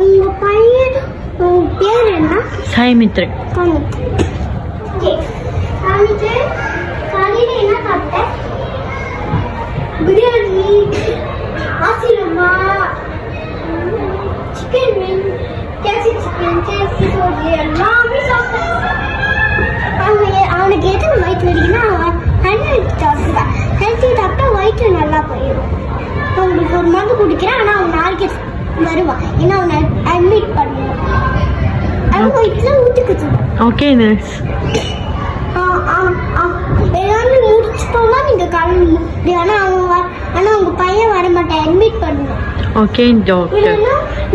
உங்க பையன் பேர் என்ன? சாய்மித்ரன். காலையில என்ன சாப்பிட்ட? பிரியாணி, ஆசிரமா, சிக்கன் மீன், கேசி சிக்கன், கேசி சோறு எல்லாமே சாப்பிட்டேன். அவனுக்கு எத்தனை வயிற்று வலிக்குன்னா அவன் தண்ணி ஊற்றி சாப்பிடுவான். ஹெல்த்தி சாப்பிட்டா வயிற்று நல்லா போயிடும். அவங்களுக்கு ஒரு மருந்து குடிக்கிறேன். ஆனால் அவன் நாளைக்கு வருவான். ஏன்னா அவனை அட்மிட் பண்ணுவான். அவன் வயிற்றுல ஊற்றிக்குச்சு. Okay nurse. எல்லாமே முடிச்சுட்டோம்னா நீங்க கிளம்பி. ஆனா உங்க பையன் வர மாட்டேன், அட்மிட் பண்ணுவோம். Okay doctor.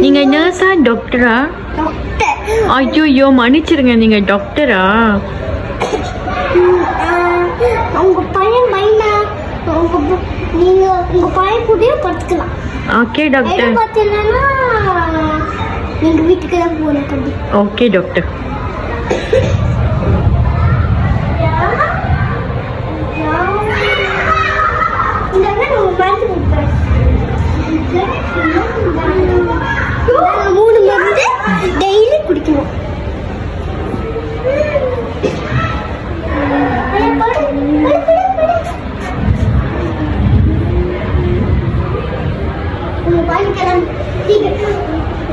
நீங்க நர்ஸா டாக்டரா? டாக்டர். ஐயோ மன்னிச்சிருங்க, நீங்க டாக்டரா? உங்க பையன் பயனா நீங்க உங்க பையன் கூடயே படுத்துக்கலாம். Okay doctor. பார்த்தீங்கன்னா நீங்க வீட்டுக்கு தான் போகணும் தம்பி. Okay doctor. மூணு மருந்து டெய்லி குடிக்கணும்.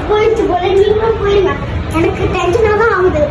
போயிடுச்சு போல, நீங்களும் போயிருங்க. எனக்கு டென்ஷனாக தான் ஆகுது.